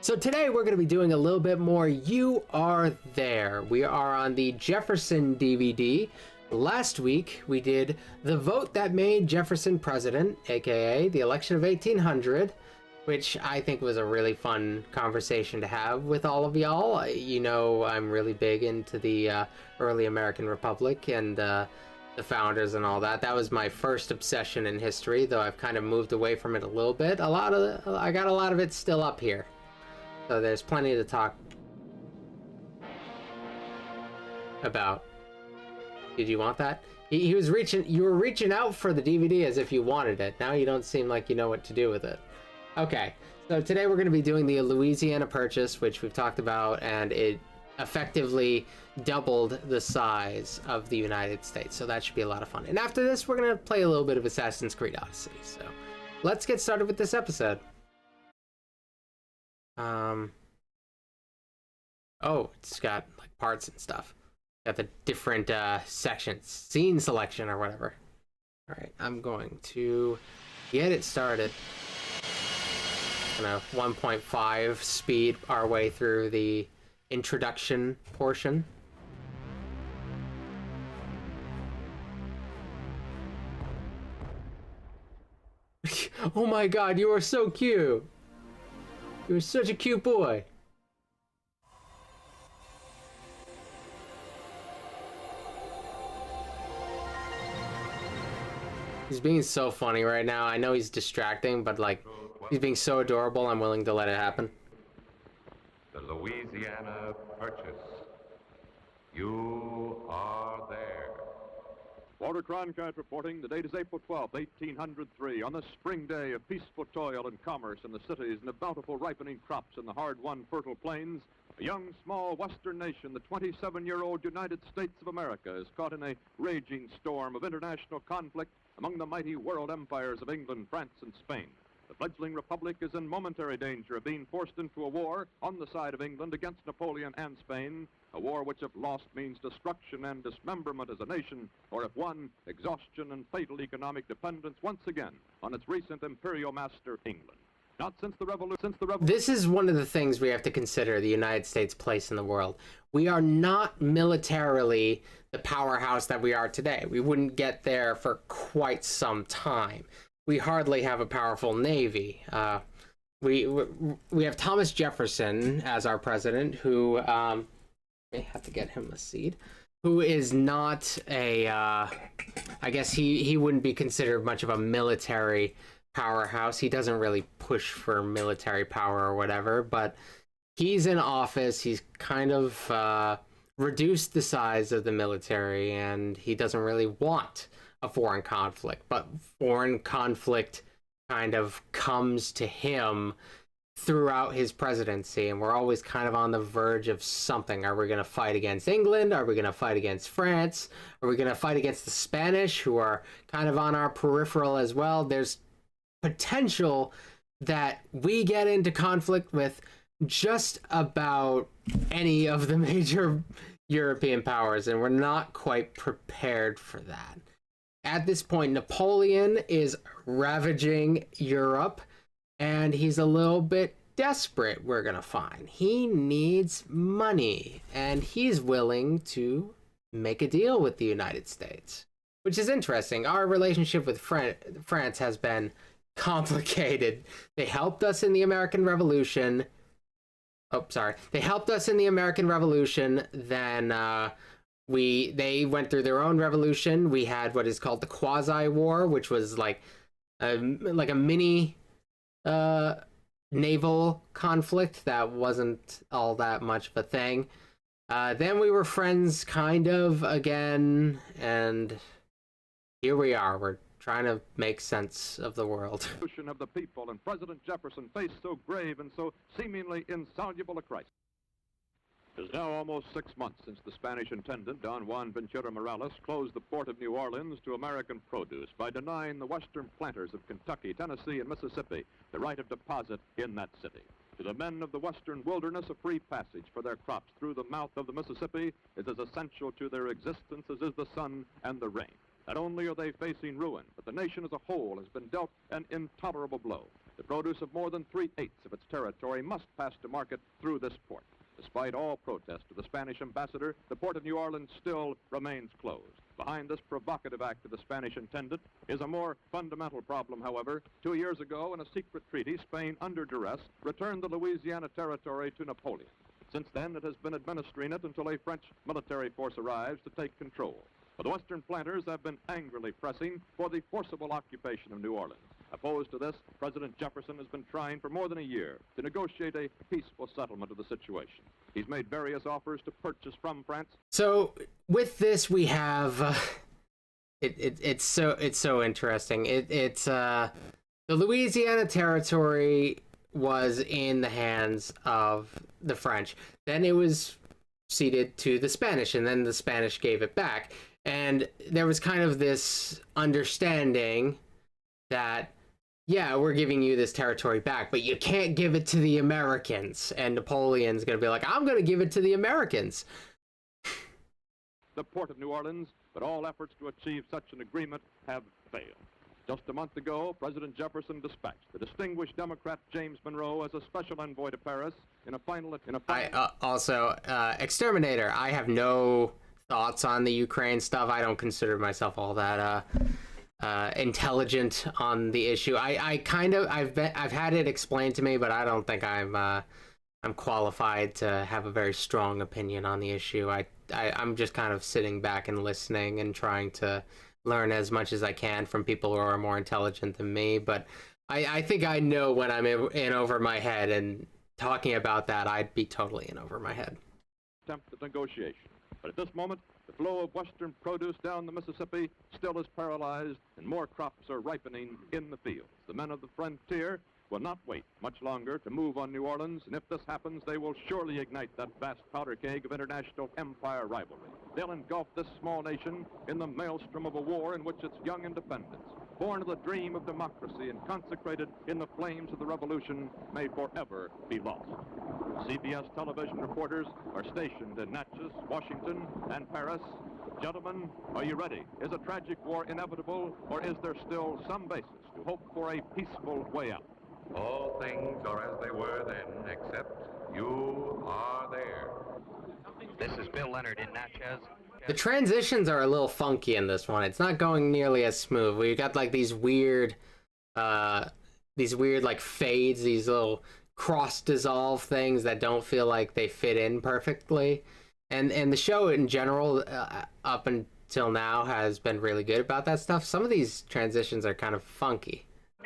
So today we're going to be doing a little bit more You Are There. We are on the Jefferson DVD. Last week we did The Vote That Made Jefferson President, aka the election of 1800, which I think was a really fun conversation to have with all of y'all. You know, I'm really big into the early American Republic and the founders and all that. That was my first obsession in history, though I've kind of moved away from it a little bit. I got a lot of it still up here. So there's plenty to talk about. Did you want that? He was reaching, you were reaching out for the DVD as if you wanted it. Now you don't seem like you know what to do with it. Okay, so today we're going to be doing the Louisiana Purchase, which we've talked about, and it effectively doubled the size of the United States. So that should be a lot of fun. And after this, we're going to play a little bit of Assassin's Creed Odyssey. So let's get started with this episode. Oh, it's got like parts and stuff. Got the different sections, scene selection or whatever. All right, I'm going to get it started. Gonna 1.5 speed our way through the introduction portion. Oh my God, you are so cute. You're such a cute boy. He's being so funny right now. I know he's distracting, but like, he's being so adorable, I'm willing to let it happen. The Louisiana Purchase. You are there. Walter Cronkite reporting. The date is April 12, 1803. On the spring day of peaceful toil and commerce in the cities and of bountiful ripening crops in the hard-won fertile plains, a young, small western nation, the 27-year-old United States of America, is caught in a raging storm of international conflict among the mighty world empires of England, France, and Spain. The fledgling republic is in momentary danger of being forced into a war on the side of England against Napoleon and Spain, a war which if lost means destruction and dismemberment as a nation, or if won, exhaustion and fatal economic dependence once again on its recent imperial master, England. Not since the revolution. This is one of the things we have to consider, the United States' place in the world. We are not militarily the powerhouse that we are today. We wouldn't get there for quite some time. We hardly have a powerful navy. We have Thomas Jefferson as our president, who may have to get him a seat, who is not a, I guess he wouldn't be considered much of a military powerhouse. He doesn't really push for military power or whatever, but he's in office. He's kind of reduced the size of the military, and he doesn't really want a foreign conflict, but foreign conflict kind of comes to him throughout his presidency, and we're always kind of on the verge of something. Are we going to fight against England? Are we going to fight against France? Are we going to fight against the Spanish, who are kind of on our peripheral as well? There's potential that we get into conflict with just about any of the major European powers, and we're not quite prepared for that. At this point, Napoleon is ravaging Europe, and he's a little bit desperate, we're gonna find. He needs money, and he's willing to make a deal with the United States, which is interesting. Our relationship with France has been complicated. They helped us in the American Revolution. Oh, sorry. They helped us in the American Revolution, then they went through their own revolution. We had what is called the Quasi-War, which was like a mini naval conflict that wasn't all that much of a thing. Then we were friends kind of again, and here we are. We're trying to make sense of the world. Of the people and President Jefferson faced so grave and so seemingly insoluble a crisis. It is now almost 6 months since the Spanish intendant, Don Juan Ventura Morales, closed the port of New Orleans to American produce by denying the western planters of Kentucky, Tennessee, and Mississippi the right of deposit in that city. To the men of the western wilderness, a free passage for their crops through the mouth of the Mississippi is as essential to their existence as is the sun and the rain. Not only are they facing ruin, but the nation as a whole has been dealt an intolerable blow. The produce of more than 3/8 of its territory must pass to market through this port. Despite all protest of the Spanish ambassador, the port of New Orleans still remains closed. Behind this provocative act of the Spanish intendant is a more fundamental problem, however. 2 years ago, in a secret treaty, Spain, under duress, returned the Louisiana territory to Napoleon. Since then, it has been administering it until a French military force arrives to take control. But the Western planters have been angrily pressing for the forcible occupation of New Orleans. Opposed to this, President Jefferson has been trying for more than a year to negotiate a peaceful settlement of the situation. He's made various offers to purchase from France. So with this, we have it's so interesting. It's the Louisiana territory was in the hands of the French. Then it was ceded to the Spanish, and then the Spanish gave it back. And there was kind of this understanding that, yeah, we're giving you this territory back, but you can't give it to the Americans. And Napoleon's going to be like, I'm going to give it to the Americans. The port of New Orleans, but all efforts to achieve such an agreement have failed. Just a month ago, President Jefferson dispatched the distinguished Democrat James Monroe as a special envoy to Paris in a final... Exterminator, I have no thoughts on the Ukraine stuff. I don't consider myself all that intelligent on the issue. I've had it explained to me, but I don't think I'm qualified to have a very strong opinion on the issue. I'm just kind of sitting back and listening and trying to learn as much as I can from people who are more intelligent than me. But I think I know when I'm in over my head, and talking about that, I'd be totally in over my head. Attempt at negotiation. But at this moment, the flow of Western produce down the Mississippi still is paralyzed, and more crops are ripening in the fields. The men of the frontier will not wait much longer to move on New Orleans, and if this happens, they will surely ignite that vast powder keg of international empire rivalry. They'll engulf this small nation in the maelstrom of a war in which its young independence, born of the dream of democracy and consecrated in the flames of the revolution, may forever be lost. CBS television reporters are stationed in Natchez, Washington, and Paris. Gentlemen, are you ready? Is a tragic war inevitable, or is there still some basis to hope for a peaceful way out? All things are as they were then, except you are there. This is Bill Leonard in Natchez. The transitions are a little funky in this one. It's not going nearly as smooth. We got like these weird like fades, these little cross dissolve things that don't feel like they fit in perfectly. And the show in general, up until now, has been really good about that stuff. Some of these transitions are kind of funky.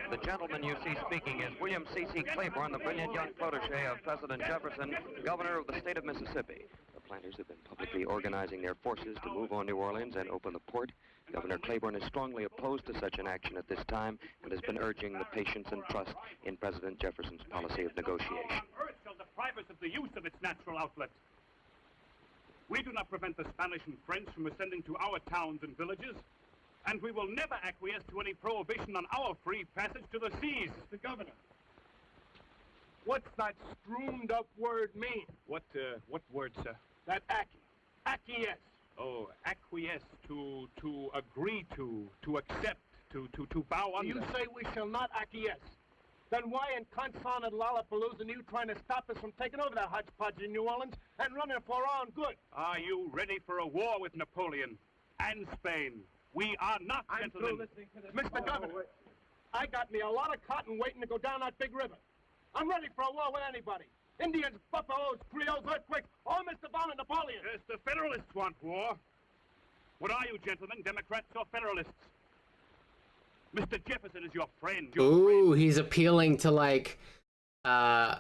The gentleman you see speaking is William C.C. Claiborne, the brilliant young protege of President Jefferson, governor of the state of Mississippi. The planters have been publicly organizing their forces to move on New Orleans and open the port. Governor Claiborne is strongly opposed to such an action at this time and has been urging the patience and trust in President Jefferson's policy of negotiation. Earth shall deprive us of the use of its natural outlet. We do not prevent the Spanish and French from ascending to our towns and villages, and we will never acquiesce to any prohibition on our free passage to the seas. Mr. Governor, what's that stroomed up word mean? What word, sir? That acquiesce. Oh, acquiesce, to agree to accept, to bow under. You say we shall not acquiesce. Then why in consonant Lollapalooza are you trying to stop us from taking over that hodgepodge in New Orleans and running for our own good? Are you ready for a war with Napoleon and Spain? We are not, gentlemen. Mr. Governor, I got me a lot of cotton waiting to go down that big river. I'm ready for a war with anybody. Indians, buffaloes, Creoles, earthquakes, all Mr. Bond and Napoleon. Yes, the Federalists want war. What are you, gentlemen, Democrats or Federalists? Mr. Jefferson is your friend. Ooh, he's appealing to like a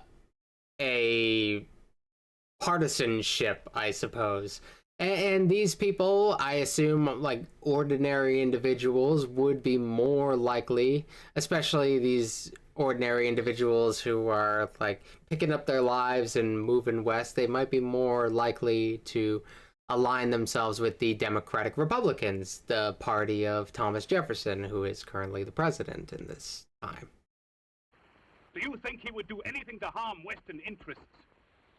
partisanship, I suppose. And these people, I assume, like ordinary individuals, would be more likely, especially these ordinary individuals who are like picking up their lives and moving west, they might be more likely to align themselves with the Democratic Republicans, the party of Thomas Jefferson, who is currently the president in this time. Do you think he would do anything to harm Western interests?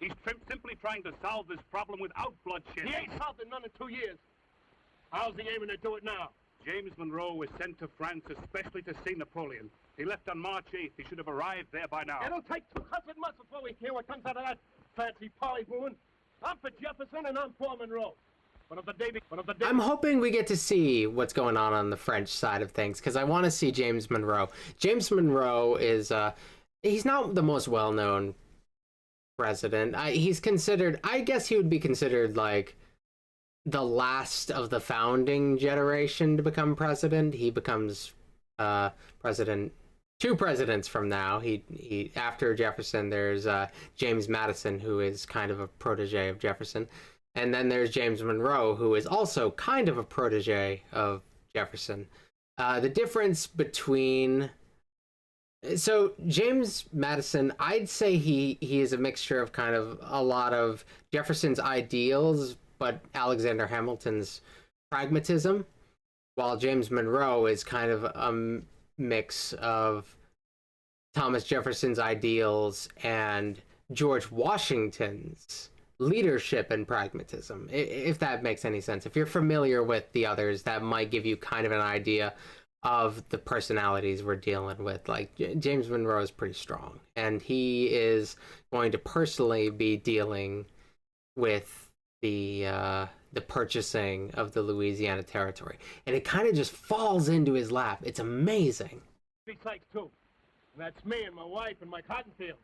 He's simply trying to solve this problem without bloodshed. He ain't solved it none in 2 years. How's he aiming to do it now? James Monroe was sent to France especially to see Napoleon. He left on March 8th. He should have arrived there by now. It'll take 200 months before we hear what comes out of that fancy polymoon. I'm for Jefferson and I'm for Monroe. I'm hoping we get to see what's going on the French side of things, because I want to see James Monroe. James Monroe is, he's not the most well-known president. He's considered, I guess he would be considered like the last of the founding generation to become president. He becomes president 2 presidents from now. He after Jefferson, there's James Madison, who is kind of a protege of Jefferson. And then there's James Monroe, who is also kind of a protege of Jefferson. The difference between... So James Madison, I'd say he is a mixture of kind of a lot of Jefferson's ideals, but Alexander Hamilton's pragmatism, while James Monroe is kind of a mix of Thomas Jefferson's ideals and George Washington's leadership and pragmatism, if that makes any sense. If you're familiar with the others, that might give you kind of an idea of the personalities we're dealing with. Like, James Monroe is pretty strong, and he is going to personally be dealing with the purchasing of the Louisiana territory, and it kind of just falls into his lap. It's amazing. Sykes too, and that's me and my wife and my cotton fields.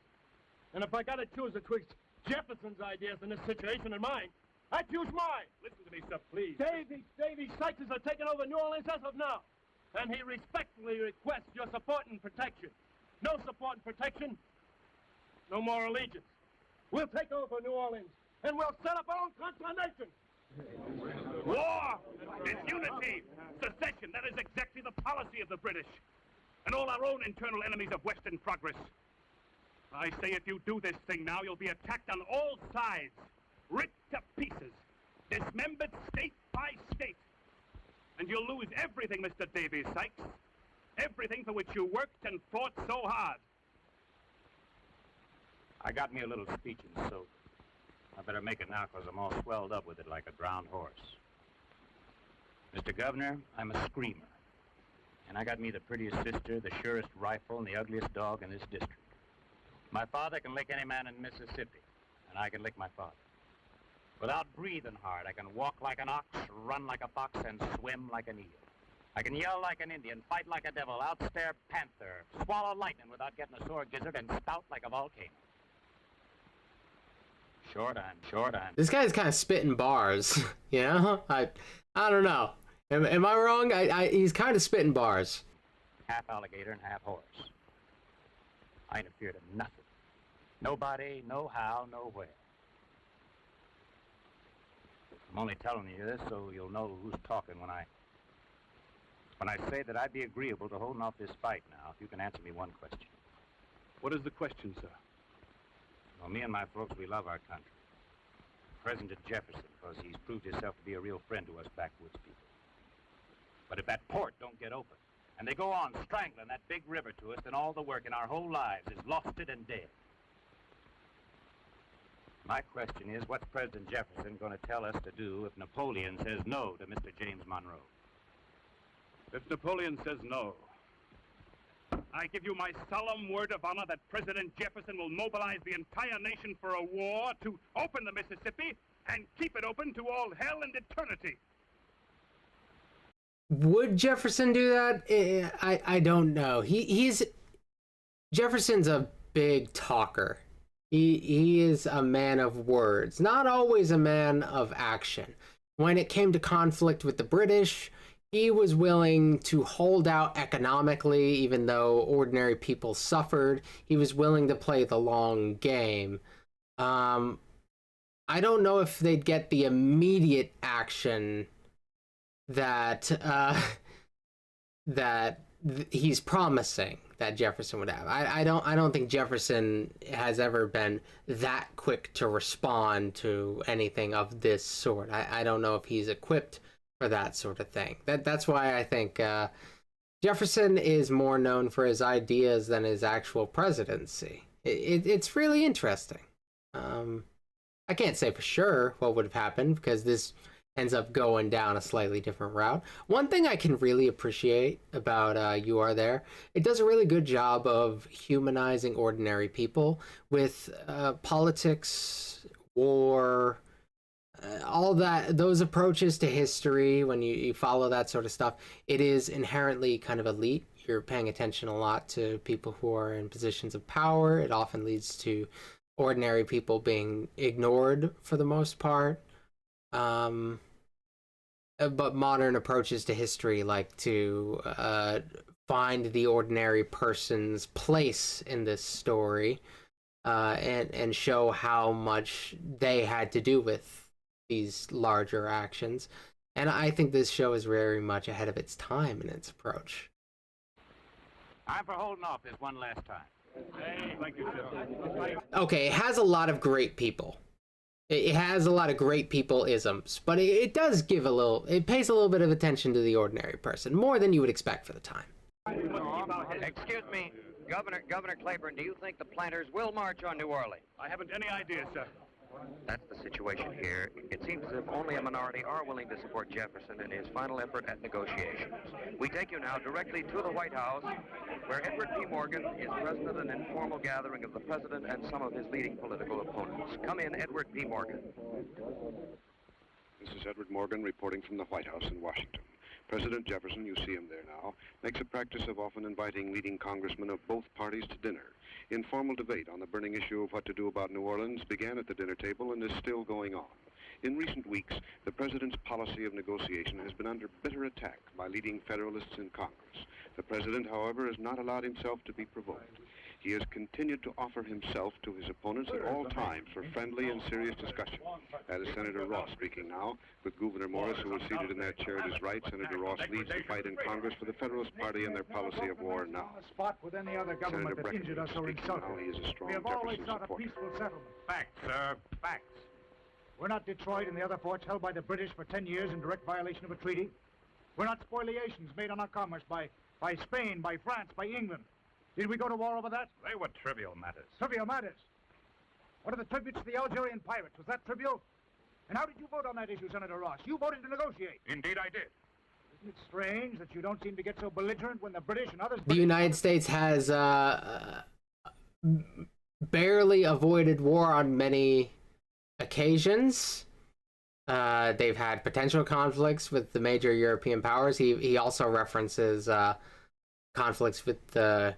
And if I gotta choose between Jefferson's ideas in this situation and mine, I'd choose mine. Listen to me, sir, please. Davy Sykes are taking over New Orleans as of now, and he respectfully requests your support and protection. No support and protection, no more allegiance. We'll take over New Orleans, and we'll set up our own constitution. War is unity. Secession, that is exactly the policy of the British. And all our own internal enemies of Western progress. I say if you do this thing now, you'll be attacked on all sides, ripped to pieces, dismembered state by state. And you'll lose everything, Mr. Davy Sykes. Everything for which you worked and fought so hard. I got me a little speech in soak. I better make it now, because I'm all swelled up with it like a drowned horse. Mr. Governor, I'm a screamer. And I got me the prettiest sister, the surest rifle, and the ugliest dog in this district. My father can lick any man in Mississippi, and I can lick my father. Without breathing hard, I can walk like an ox, run like a fox, and swim like an eel. I can yell like an Indian, fight like a devil, outstare panther, swallow lightning without getting a sore gizzard, and spout like a volcano. Short I'm. This guy's kind of spitting bars, you know? I don't know. Am I wrong? He's kind of spitting bars. Half alligator and half horse. I ain't afeard of nothing. Nobody, no how, nowhere. I'm only telling you this so you'll know who's talking when I say that I'd be agreeable to holding off this fight now, if you can answer me one question. What is the question, sir? Well, me and my folks, we love our country. President Jefferson, because he's proved himself to be a real friend to us backwoods people. But if that port don't get open, and they go on strangling that big river to us, then all the work in our whole lives is losted and dead. My question is, what's President Jefferson going to tell us to do if Napoleon says no to Mr. James Monroe? If Napoleon says no, I give you my solemn word of honor that President Jefferson will mobilize the entire nation for a war to open the Mississippi and keep it open to all hell and eternity. Would Jefferson do that? I don't know. Jefferson's a big talker. He is a man of words, not always a man of action. When it came to conflict with the British, he was willing to hold out economically, even though ordinary people suffered. He was willing to play the long game. I don't know if they'd get the immediate action that he's promising that Jefferson would have. I don't think Jefferson has ever been that quick to respond to anything of this sort. I don't know if he's equipped for that sort of thing. That's why I think Jefferson is more known for his ideas than his actual presidency. It's really interesting. I can't say for sure what would have happened, because this ends up going down a slightly different route. One thing I can really appreciate about You Are There, it does a really good job of humanizing ordinary people with politics, war, all that, those approaches to history. When you follow that sort of stuff, it is inherently kind of elite. You're paying attention a lot to people who are in positions of power. It often leads to ordinary people being ignored for the most part. But modern approaches to history like to find the ordinary person's place in this story, and show how much they had to do with these larger actions. And I think this show is very much ahead of its time in its approach. I'm for holding off this one last time. Hey, thank you, sir. Okay, it has a lot of great people. It has a lot of great people isms, but it does give it pays a little bit of attention to the ordinary person, more than you would expect for the time. Excuse me, Governor Claiborne, do you think the planters will march on New Orleans? I haven't any idea, sir. That's the situation here. It seems as if only a minority are willing to support Jefferson in his final effort at negotiations. We take you now directly to the White House, where Edward P. Morgan is present at an informal gathering of the president and some of his leading political opponents. Come in, Edward P. Morgan. This is Edward Morgan reporting from the White House in Washington. President Jefferson, you see him there now, makes a practice of often inviting leading congressmen of both parties to dinner. Informal debate on the burning issue of what to do about New Orleans began at the dinner table and is still going on. In recent weeks, the president's policy of negotiation has been under bitter attack by leading Federalists in Congress. The president, however, has not allowed himself to be provoked. He has continued to offer himself to his opponents at all times for friendly and serious discussion. That is Senator Ross speaking now, with Gouverneur Morris, who is seated in that chair at his right. Senator Ross leads the fight in Congress for the Federalist Party and their policy of war now. Spot with any other government that injured us or insulted. Now, he is a strong We have always Jefferson sought a supporter. peaceful settlement. Facts, sir. Facts. We're not Detroit and the other forts held by the British for 10 years in direct violation of a treaty. We're not spoliations made on our commerce by Spain, by France, by England. Did we go to war over that? They were trivial matters. Trivial matters. What are the tributes to the Algerian pirates? Was that trivial? And how did you vote on that issue, Senator Ross? You voted to negotiate. Indeed, I did. Isn't it strange that you don't seem to get so belligerent when the British and others... The United States has barely avoided war on many occasions. They've had potential conflicts with the major European powers. He also references conflicts with the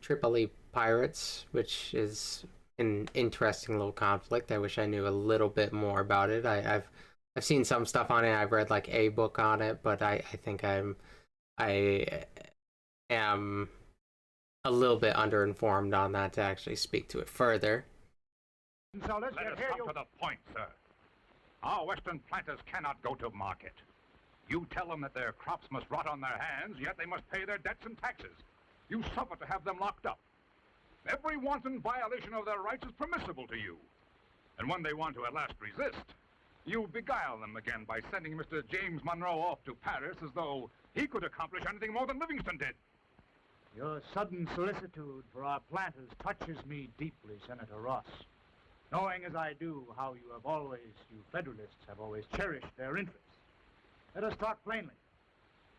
Tripoli pirates, which is an interesting little conflict. I wish I knew a little bit more about it. I've seen some stuff on it. I've read like a book on it, but I think I am a little bit underinformed on that to actually speak to it further. So let's Let get us here. come to the point, sir. Our Western planters cannot go to market. You tell them that their crops must rot on their hands, yet they must pay their debts and taxes. You suffer to have them locked up. Every wanton violation of their rights is permissible to you. And when they want to at last resist, you beguile them again by sending Mr. James Monroe off to Paris as though he could accomplish anything more than Livingston did. Your sudden solicitude for our planters touches me deeply, Senator Ross. Knowing as I do how you Federalists have always cherished their interests. Let us talk plainly.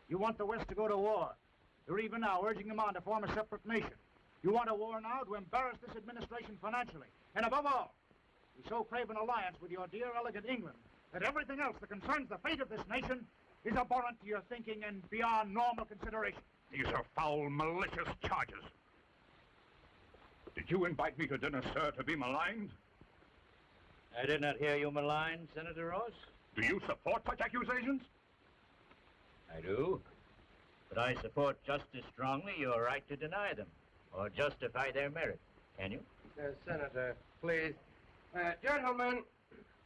You want the West to go to war. You're even now urging them on to form a separate nation. You want a war now to embarrass this administration financially. And above all, you so crave an alliance with your dear, elegant England that everything else that concerns the fate of this nation is abhorrent to your thinking and beyond normal consideration. These are foul, malicious charges. Did you invite me to dinner, sir, to be maligned? I did not hear you malign, Senator Ross. Do you support such accusations? I do. But I support just as strongly your right to deny them, or justify their merit. Can you? Senator, please. Gentlemen,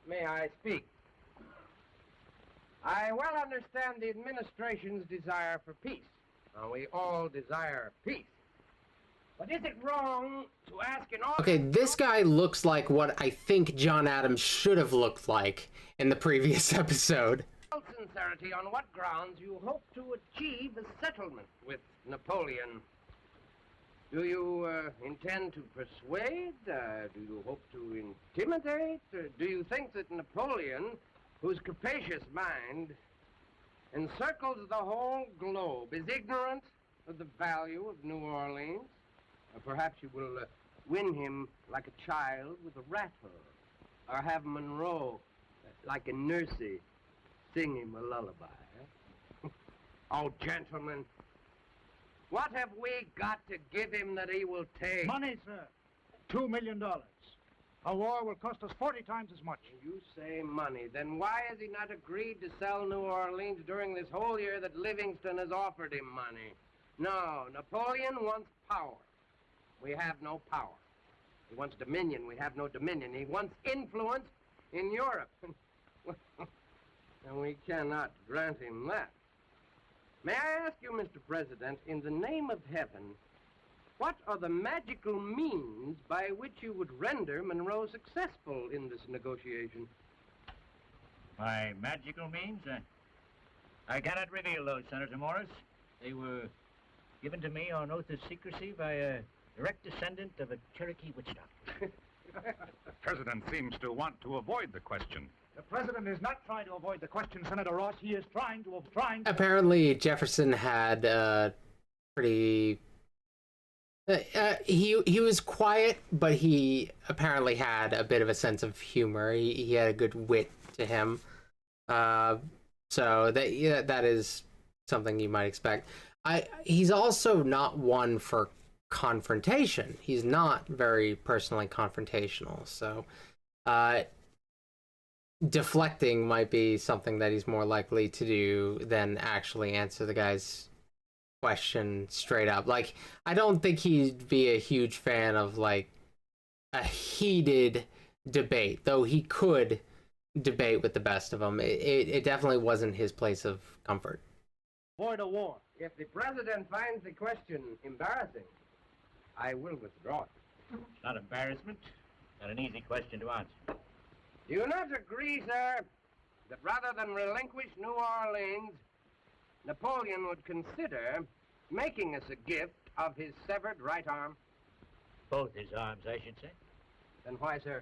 may I speak? I well understand the administration's desire for peace. We all desire peace. But is it wrong to ask in all... Okay, this guy looks like what I think John Adams should have looked like in the previous episode. sincerity on what grounds you hope to achieve a settlement with Napoleon? Do you intend to persuade? Do you hope to intimidate? Do you think that Napoleon whose capacious mind encircles the whole globe, is ignorant of the value of New Orleans. Or perhaps you will win him like a child with a rat hole, or have Monroe, like a nursie, sing him a lullaby. Eh? Oh, gentlemen, what have we got to give him that he will take? Money, sir. $2 million. A war will cost us 40 times as much. You say money. Then why has he not agreed to sell New Orleans during this whole year that Livingston has offered him money? No, Napoleon wants power. We have no power. He wants dominion. We have no dominion. He wants influence in Europe. And we cannot grant him that. May I ask you, Mr. President, in the name of heaven, what are the magical means by which you would render Monroe successful in this negotiation? By magical means? I cannot reveal those, Senator Morris. They were given to me on oath of secrecy by a direct descendant of a Cherokee witch doctor. The President seems to want to avoid the question. The President is not trying to avoid the question, Senator Ross. He is trying to... Apparently, Jefferson had pretty... he was quiet, but he apparently had a bit of a sense of humor. He had a good wit to him. So that is something you might expect. He's also not one for confrontation. He's not very personally confrontational. So deflecting might be something that he's more likely to do than actually answer the guy's question straight up. Like, I don't think he'd be a huge fan of like a heated debate, though he could debate with the best of them. It definitely wasn't his place of comfort. Avoid a war. If the President finds the question embarrassing, I will withdraw it. It's not embarrassment. Not an easy question to answer. Do you not agree, sir, that rather than relinquish New Orleans, Napoleon would consider making us a gift of his severed right arm? Both his arms, I should say. Then why, sir?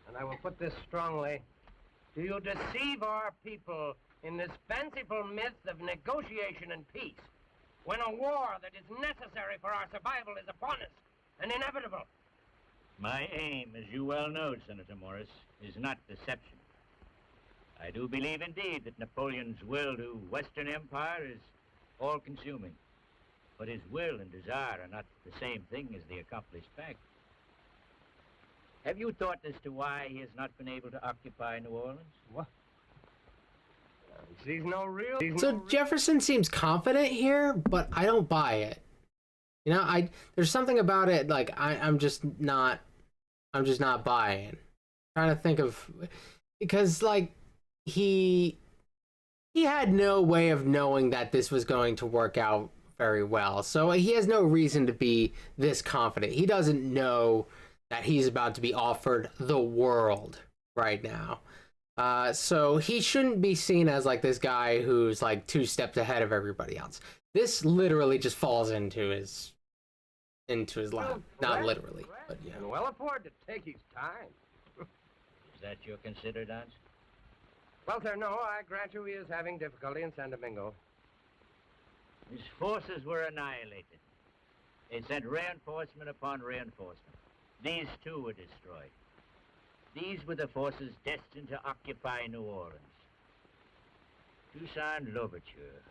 And I will put this strongly. Do you deceive our people in this fanciful myth of negotiation and peace, when a war that is necessary for our survival is upon us and inevitable? My aim, as you well know, Senator Morris, is not deception. I do believe indeed that Napoleon's will to Western Empire is all-consuming. But his will and desire are not the same thing as the accomplished fact. Have you thought as to why he has not been able to occupy New Orleans? What? He's no real... So Jefferson seems confident here, but I don't buy it. You know, there's something about it, like, I'm just not buying. I'm trying to think of... Because, like, he had no way of knowing that this was going to work out very well. So he has no reason to be this confident. He doesn't know that he's about to be offered the world right now. So he shouldn't be seen as like this guy who's like 2 steps ahead of everybody else. This literally just falls into his lap. Not literally, but yeah. And well afford to take his time. Is that your considered answer? Well, sir, no, I grant you he is having difficulty in San Domingo. His forces were annihilated. They sent reinforcement upon reinforcement. These too were destroyed. These were the forces destined to occupy New Orleans. Toussaint Louverture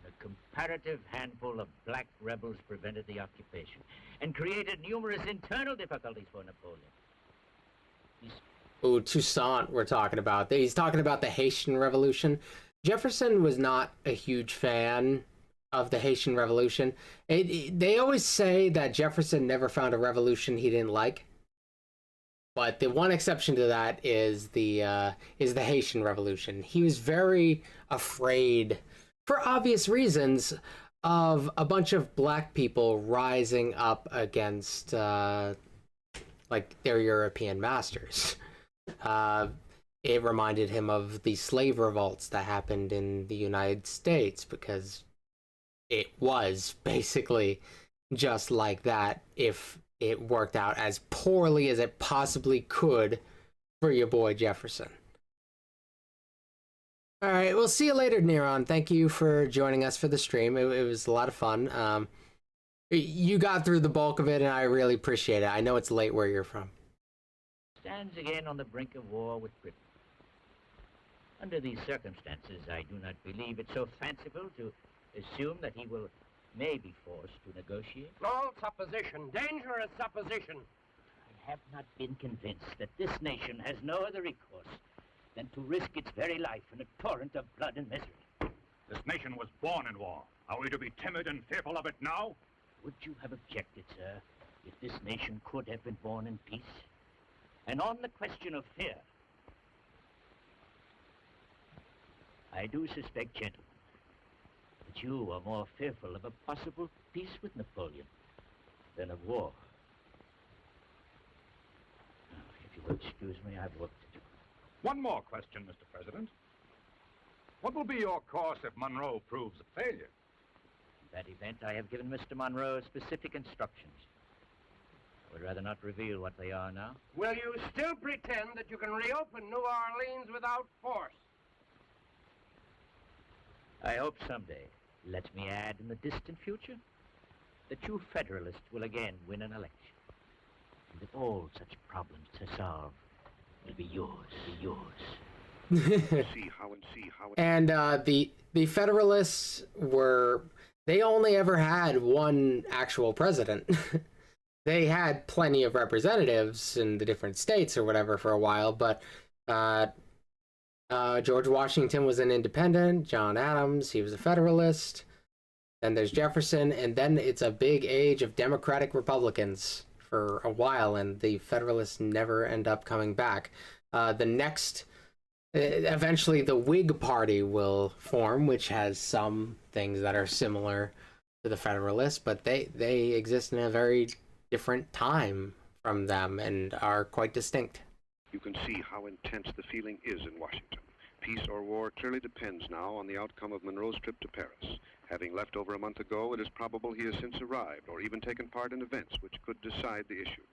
and a comparative handful of black rebels prevented the occupation and created numerous internal difficulties for Napoleon. Oh, Toussaint we're talking about. He's talking about the Haitian Revolution. Jefferson was not a huge fan of the Haitian Revolution. They always say that Jefferson never found a revolution he didn't like. But the one exception to that is the Haitian Revolution. He was very afraid, for obvious reasons, of a bunch of black people rising up against like their European masters. It reminded him of the slave revolts that happened in the United States, because it was basically just like that if it worked out as poorly as it possibly could for your boy Jefferson. All right, we'll see you later, Neron. Thank you for joining us for the stream. It was a lot of fun. You got through the bulk of it, and I really appreciate it. I know it's late where you're from. Stands again on the brink of war with Britain. Under these circumstances, I do not believe it so fanciful to assume that he may be forced to negotiate. All supposition, dangerous supposition. I have not been convinced that this nation has no other recourse than to risk its very life in a torrent of blood and misery. This nation was born in war. Are we to be timid and fearful of it now? Would you have objected, sir, if this nation could have been born in peace? And on the question of fear, I do suspect, gentlemen, that you are more fearful of a possible peace with Napoleon than of war. Now, if you will excuse me, I've work to do. One more question, Mr. President. What will be your course if Monroe proves a failure? In that event, I have given Mr. Monroe specific instructions. I would rather not reveal what they are now. Will you still pretend that you can reopen New Orleans without force? I hope someday, let me add in the distant future, that you Federalists will again win an election. And that all such problems to solve will be yours. And the Federalists they only ever had one actual president. They had plenty of representatives in the different states or whatever for a while, but George Washington was an independent. John Adams, he was a Federalist. Then there's Jefferson, and then it's a big age of Democratic Republicans for a while, and the Federalists never end up coming back. Eventually the Whig Party will form, which has some things that are similar to the Federalists, but they exist in a very different time from them and are quite distinct. You can see how intense the feeling is in Washington. Peace or war clearly depends now on the outcome of Monroe's trip to Paris. Having left over a month ago, it is probable he has since arrived or even taken part in events which could decide the issue.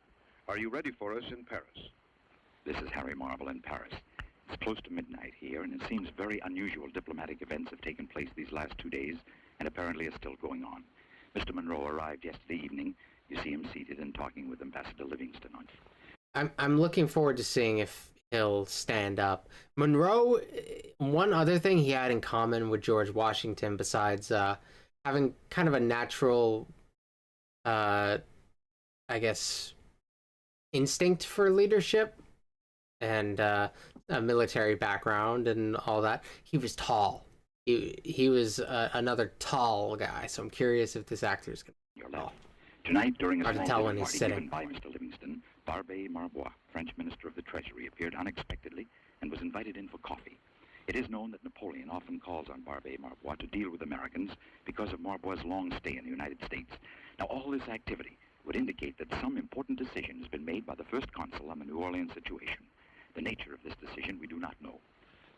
Are you ready for us in Paris? This is Harry Marvel in Paris. It's close to midnight here, and it seems very unusual diplomatic events have taken place these last 2 days, and apparently are still going on. Mr. Monroe arrived yesterday evening. You see him seated and talking with Ambassador Livingston. I'm looking forward to seeing if he'll stand up. Monroe, one other thing he had in common with George Washington, besides having kind of a natural, I guess, instinct for leadership and a military background and all that, he was tall. He was another tall guy, so I'm curious if this actor's going to be tall. Tonight, during a hard to small tell when dinner he's party sitting. given by Mr. Livingston, Barbé Marbois, French Minister of the Treasury, appeared unexpectedly and was invited in for coffee. It is known that Napoleon often calls on Barbé Marbois to deal with Americans because of Marbois' long stay in the United States. Now, all this activity would indicate that some important decision has been made by the first consul on the New Orleans situation. The nature of this decision we do not know.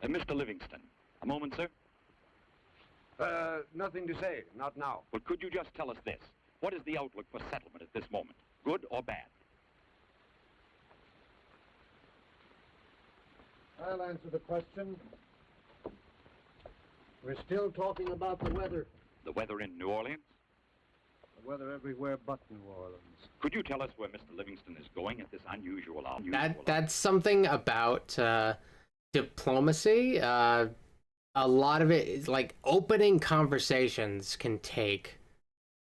Mr. Livingston, a moment, sir? Nothing to say, not now. Well, could you just tell us this? What is the outlook for settlement at this moment? Good or bad? I'll answer the question. We're still talking about the weather. The weather in New Orleans? The weather everywhere but New Orleans. Could you tell us where Mr. Livingston is going at this unusual hour? That's something about diplomacy. A lot of it is like opening conversations can take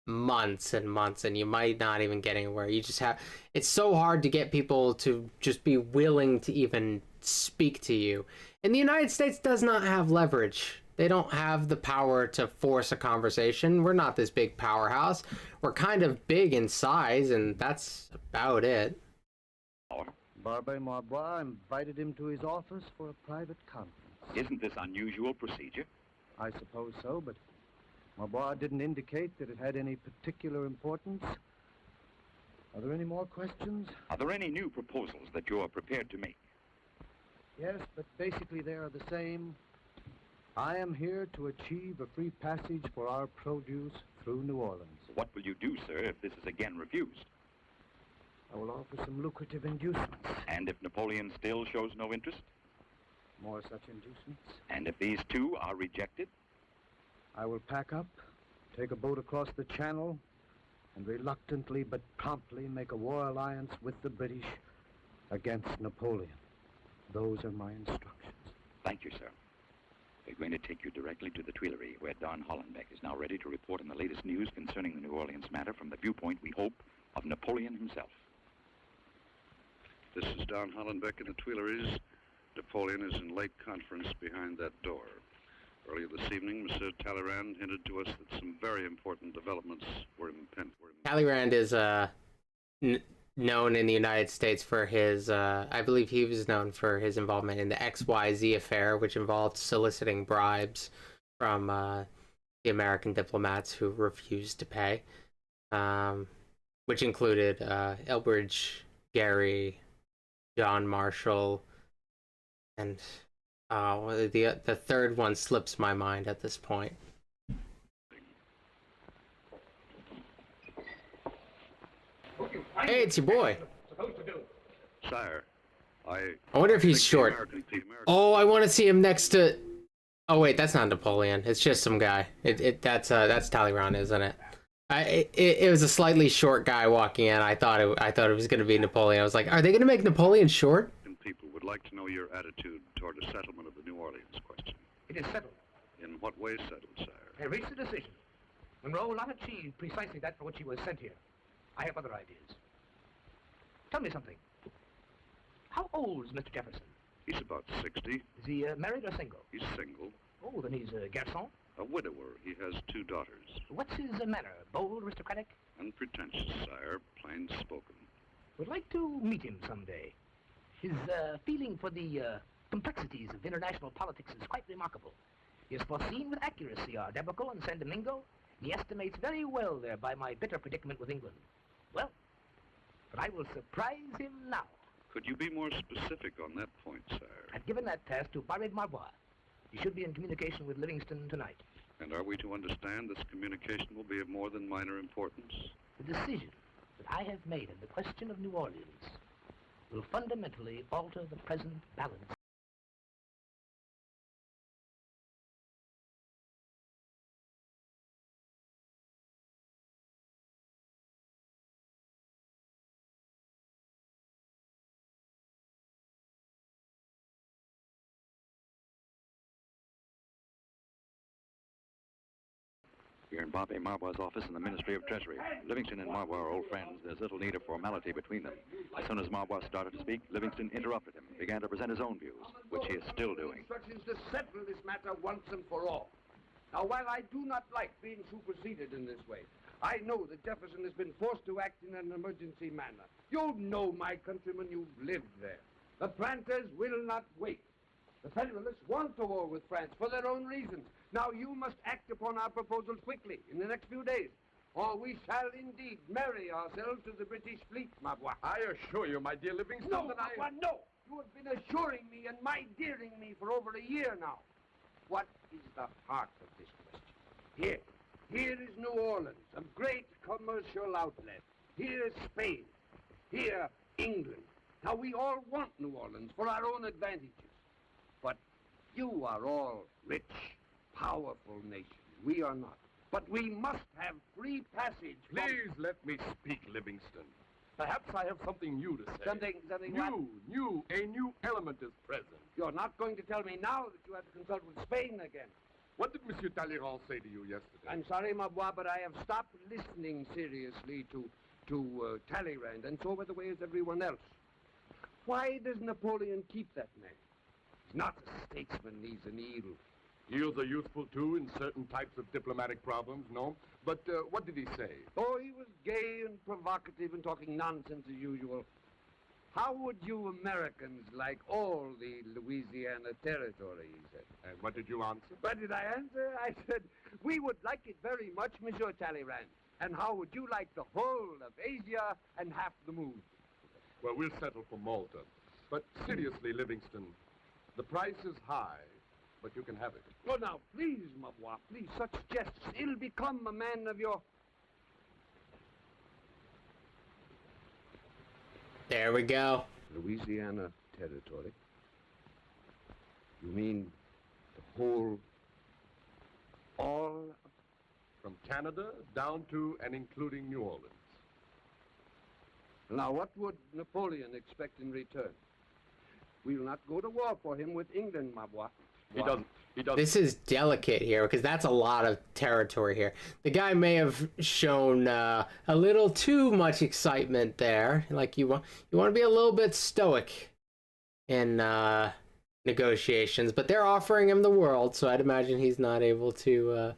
months and months, and you might not even get anywhere. It's so hard to get people to just be willing to even speak to you. And the United States does not have leverage. They don't have the power to force a conversation. We're not this big powerhouse. We're kind of big in size, and that's about it. Barbé Marbois invited him to his office for a private conference. Isn't this unusual procedure? I suppose so, but Marbois didn't indicate that it had any particular importance. Are there any more questions? Are there any new proposals that you are prepared to make? Yes, but basically they are the same. I am here to achieve a free passage for our produce through New Orleans. What will you do, sir, if this is again refused? I will offer some lucrative inducements. And if Napoleon still shows no interest? More such inducements? And if these two are rejected? I will pack up, take a boat across the channel, and reluctantly but promptly make a war alliance with the British against Napoleon. Those are my instructions. Thank you, sir. We're going to take you directly to the Tuileries, where Don Hollenbeck is now ready to report on the latest news concerning the New Orleans matter from the viewpoint, we hope, of Napoleon himself. This is Don Hollenbeck in the Tuileries. Napoleon is in late conference behind that door. Earlier this evening, Monsieur Talleyrand hinted to us that some very important developments were impending. Talleyrand is known in the United States for his, I believe he was known for his involvement in the XYZ affair, which involved soliciting bribes from the American diplomats who refused to pay, which included Elbridge Gerry, John Marshall, and the third one slips my mind at this point. Hey, it's your boy. Sire, I wonder if he's think short. Oh, I want to see him next to... Oh wait, that's not Napoleon. It's just some guy. That's Talleyrand, isn't it? It was a slightly short guy walking in. I thought it was going to be Napoleon. I was like, are they going to make Napoleon short? People would like to know your attitude toward a settlement of the New Orleans question. It is settled. In what way settled, sire? I reached a decision. Monroe will not achieve precisely that for which he was sent here. I have other ideas. Tell me something. How old is Mr. Jefferson? He's about 60. Is he married or single? He's single. Oh, then he's a garçon. A widower. He has 2 daughters. What's his manner? Bold, aristocratic? Unpretentious, sire. Plain spoken. Would like to meet him someday. His feeling for the complexities of international politics is quite remarkable. He has foreseen with accuracy our debacle in San Domingo. He estimates very well thereby my bitter predicament with England. Well, but I will surprise him now. Could you be more specific on that point, sire? I've given that task to Barbe Marbois. He should be in communication with Livingston tonight. And are we to understand this communication will be of more than minor importance? The decision that I have made in the question of New Orleans will fundamentally alter the present balance. We're in Barbe Marbois' office in the Ministry of Treasury. Livingston and Marbois are old friends. There's little need of formality between them. As soon as Marbois started to speak, Livingston interrupted him and began to present his own views, which he is still doing. Instructions to settle this matter once and for all. Now, while I do not like being superseded in this way, I know that Jefferson has been forced to act in an emergency manner. You know, my countrymen, you've lived there. The planters will not wait. The Federalists want to war with France for their own reasons. Now, you must act upon our proposals quickly, in the next few days, or we shall indeed marry ourselves to the British fleet, Marbois. I assure you, my dear Livingston, No, that Marbois, no! You have been assuring me and my-dearing me for over a year now. What is the heart of this question? Here is New Orleans, a great commercial outlet. Here is Spain. Here, England. Now, we all want New Orleans for our own advantages. But you are all rich, powerful nations. We are not. But we must have free passage. Please let me speak, Livingston. Perhaps I have something new to say. Something new. A new element is present. You're not going to tell me now that you have to consult with Spain again. What did Monsieur Talleyrand say to you yesterday? I'm sorry, Marbois, but I have stopped listening seriously to Talleyrand, and so, by the way, is everyone else. Why does Napoleon keep that man? He's not a statesman, he's an eagle. Eels are useful, too, in certain types of diplomatic problems, no? But what did he say? Oh, he was gay and provocative and talking nonsense as usual. How would you Americans like all the Louisiana territory, he said. And what did you answer? What did I answer? I said, we would like it very much, Monsieur Talleyrand. And how would you like the whole of Asia and half the moon? Well, we'll settle for Malta. But seriously, Livingston, the price is high, but you can have it. Oh, now, please, Marbois, please, such jests ill become a man of your... There we go. Louisiana territory. You mean the whole, All from Canada down to and including New Orleans. now what would Napoleon expect in return? We'll not go to war for him with England, ma boy. He doesn't. This is delicate here because that's a lot of territory here. The guy may have shown a little too much excitement there. Like you want to be a little bit stoic in negotiations, but they're offering him the world, so I'd imagine he's not able to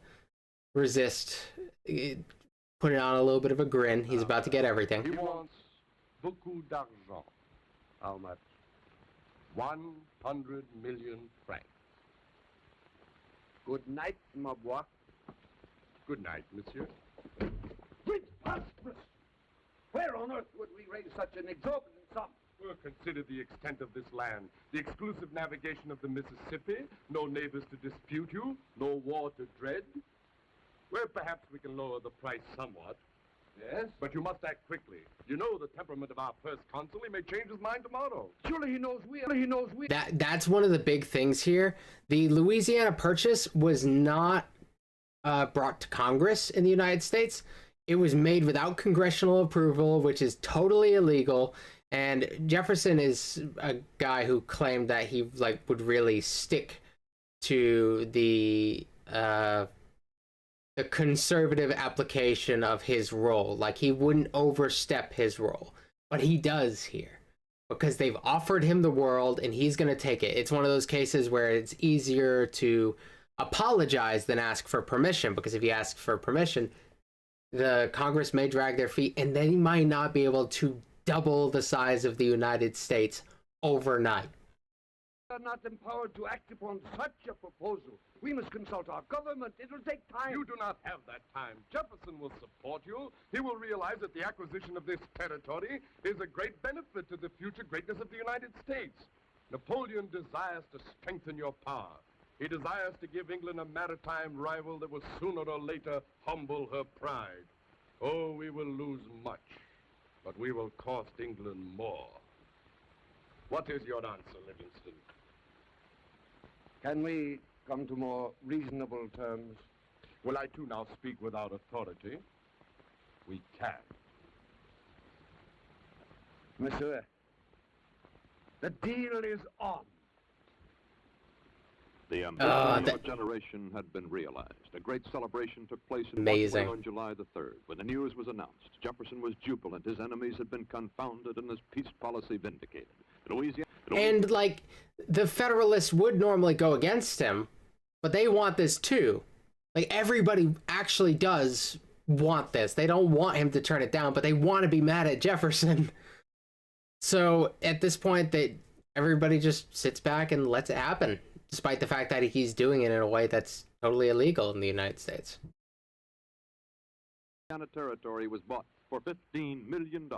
resist putting on a little bit of a grin. He's about to get everything. He wants beaucoup d'argent. How much? 100 million francs. Good night, ma boy. Good night, monsieur. Preposterous! Where on earth would we raise such an exorbitant sum? Well, consider the extent of this land. The exclusive navigation of the Mississippi, no neighbors to dispute you, no war to dread. Well, perhaps we can lower the price somewhat. Yes? But you must act quickly. You know the temperament of our first consul. He may change his mind tomorrow. Surely he knows we... That's one of the big things here. The Louisiana Purchase was not brought to Congress in the United States. It was made without congressional approval, which is totally illegal. And Jefferson is a guy who claimed that he would really stick to the conservative application of his role. Like, he wouldn't overstep his role. But he does here. Because they've offered him the world, and he's going to take it. It's one of those cases where it's easier to apologize than ask for permission. Because if you ask for permission, the Congress may drag their feet, and they might not be able to double the size of the United States overnight. We are not empowered to act upon such a proposal. We must consult our government. It will take time. You do not have that time. Jefferson will support you. He will realize that the acquisition of this territory is a great benefit to the future greatness of the United States. Napoleon desires to strengthen your power. He desires to give England a maritime rival that will sooner or later humble her pride. Oh, we will lose much, but we will cost England more. What is your answer, Livingston? Can we come to more reasonable terms? Well, I too now speak without authority. We can. Monsieur, the deal is on. The ambition of a generation had been realized. A great celebration took place in Washington on July the 3rd. When the news was announced, Jefferson was jubilant. His enemies had been confounded and his peace policy vindicated. Louisiana... And, the Federalists would normally go against him, but they want this too. Everybody actually does want this. They don't want him to turn it down, but they want to be mad at Jefferson. So, at this point, everybody just sits back and lets it happen, despite the fact that he's doing it in a way that's totally illegal in the United States. Louisiana territory was bought for $15 million.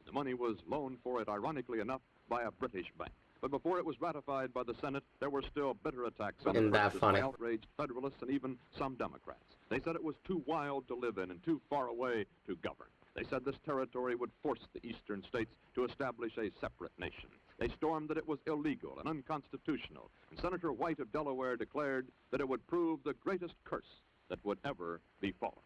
The money was loaned for it, ironically enough, by a British bank. But before it was ratified by the Senate, there were still bitter attacks on the purchase by outraged Federalists and even some Democrats. They said it was too wild to live in and too far away to govern. They said this territory would force the eastern states to establish a separate nation. They stormed that it was illegal and unconstitutional, and Senator White of Delaware declared that it would prove the greatest curse that would ever befall us.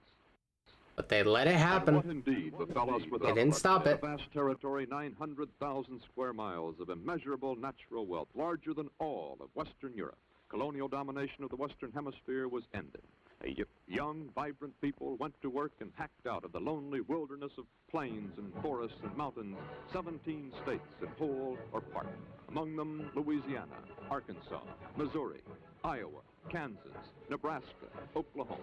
But they let it happen. And what indeed befell us They didn't stop it. A vast territory, 900,000 square miles of immeasurable natural wealth, larger than all of Western Europe. Colonial domination of the Western Hemisphere was ended. A young, vibrant people went to work and hacked out of the lonely wilderness of plains and forests and mountains 17 states in whole or part. Among them, Louisiana, Arkansas, Missouri, Iowa, Kansas, Nebraska, Oklahoma.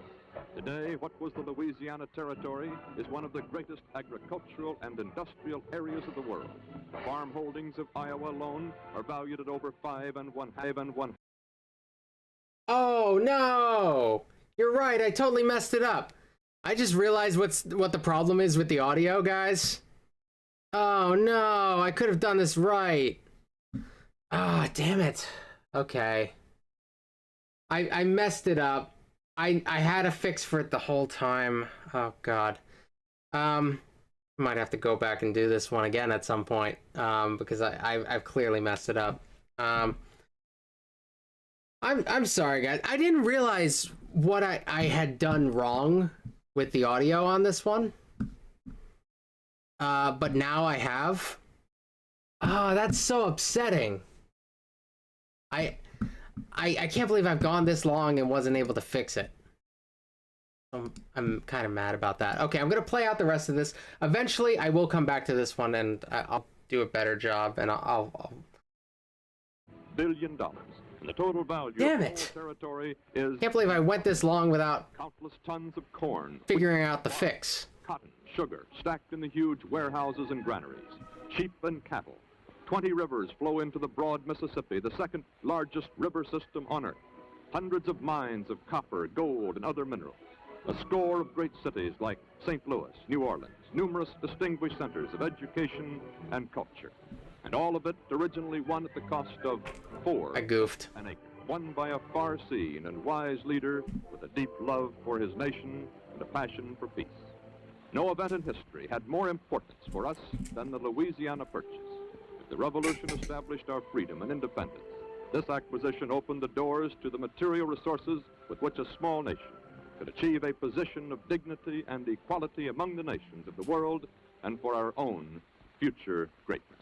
Today, what was the Louisiana Territory is one of the greatest agricultural and industrial areas of the world. The farm holdings of Iowa alone are valued at over $5.1. Oh no! You're right, I totally messed it up. I just realized what the problem is with the audio, guys. Oh no, I could have done this right. Ah, damn it. Okay. I messed it up. I had a fix for it the whole time. Oh god. Might have to go back and do this one again at some point. Because I've clearly messed it up. I'm sorry, guys. I didn't realize what I had done wrong with the audio on this one. But now I have. Oh, that's so upsetting. I can't believe I've gone this long and wasn't able to fix it. I'm kind of mad about that. Okay, I'm gonna play out the rest of this. Eventually, I will come back to this one and I'll do a better job, and I'll... $1 billion. And the total value Damn of it! the territory is... Can't believe I went this long without countless tons of corn, figuring out the fix. cotton, sugar, stacked in the huge warehouses and granaries, sheep and cattle. 20 rivers flow into the broad Mississippi, the second largest river system on Earth. Hundreds of mines of copper, gold, and other minerals. A score of great cities like St. Louis, New Orleans, numerous distinguished centers of education and culture. And all of it originally won at the cost of $4 an acre. Won by a far-seeing and wise leader with a deep love for his nation and a passion for peace. No event in history had more importance for us than the Louisiana Purchase. If the Revolution established our freedom and independence, this acquisition opened the doors to the material resources with which a small nation could achieve a position of dignity and equality among the nations of the world and for our own future greatness.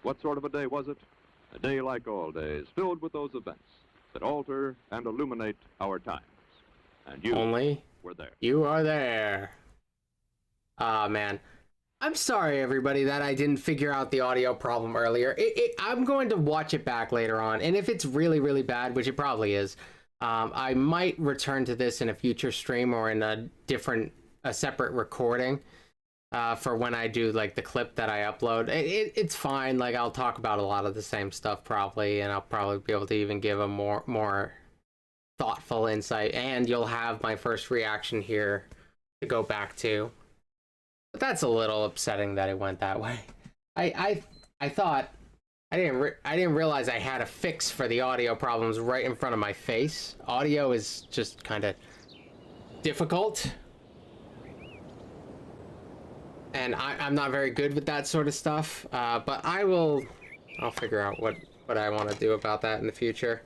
What sort of a day was it? A day like all days, filled with those events that alter and illuminate our times. And you were there. You are there. Ah, man. I'm sorry, everybody, that I didn't figure out the audio problem earlier. I'm going to watch it back later on, and if it's really, really bad, which it probably is, I might return to this in a future stream or in a separate recording for when I do, like, the clip that I upload. It's fine. Like, I'll talk about a lot of the same stuff, probably, and I'll probably be able to even give a more thoughtful insight, and you'll have my first reaction here to go back to. But that's a little upsetting that it went that way. I thought I didn't realize I had a fix for the audio problems right in front of my face. Audio is just kind of difficult, and I'm not very good with that sort of stuff. But I'll figure out what I want to do about that in the future.